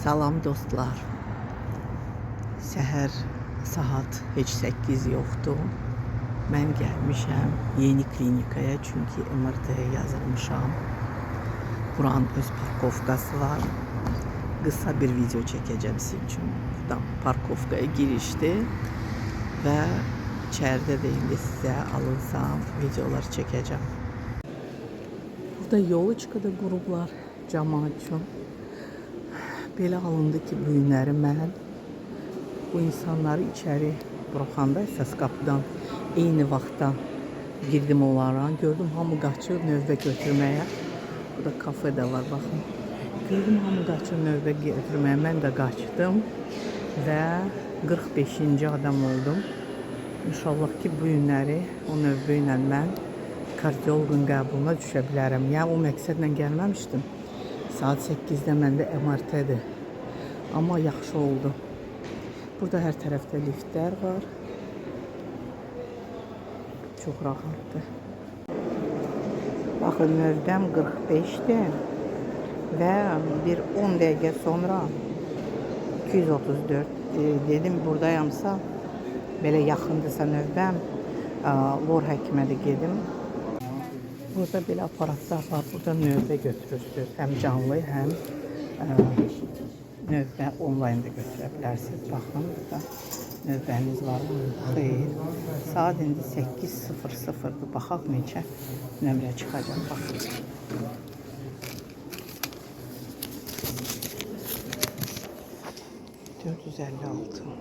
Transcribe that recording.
Salam dostlar. Səhər saat heç 8 yoxdur. Mən gəlmişəm yeni klinikaya, çünki MRT-yə yazılmışam. Buranın öz parkovkası var. Qısa bir video çəkəcəm sizin üçün. Buradan parkovkaya girişdir və içəridə də indi sizə alınsam videolar çəkəcəm. Burada yolçukada qurublar cəmaət üçün. Belə alındı ki, bu günləri mən bu insanları içəri buraxanda əsas qapıdan eyni vaxtda girdim onlara. Gördüm hamı qaçır növbə götürməyə. Burada kafe də var, baxın. Gördüm hamı qaçır növbə götürməyə. Mən də qaçdım və 45-ci adam oldum. İnşallah ki, bu günləri o növbə ilə mən kardiologun qəbuluna düşə bilərəm. Yəni o məqsədlə gəlməmişdim. Saat 8-də məndə MRT-dir. Amma yaxşı oldu. Burada hər tərəfdə liftlər var. Çox rahatdır. Baxın, növbəm 45-dir və bir 10 dəqiqə sonra 234 dedim buradayamsa, belə yaxındırsa növbəm, lor həkimə də gedim. Burada belə aparatlar var. Burada növbə götürürsünüz. Həm canlı, həm növbə onlayn da götürə bilərsiniz. Baxın, burada növbəniz var mı? Xeyr. Saat indi 8:00-dır. Baxaq neçə nömrə çıxacaq. Baxın. $456.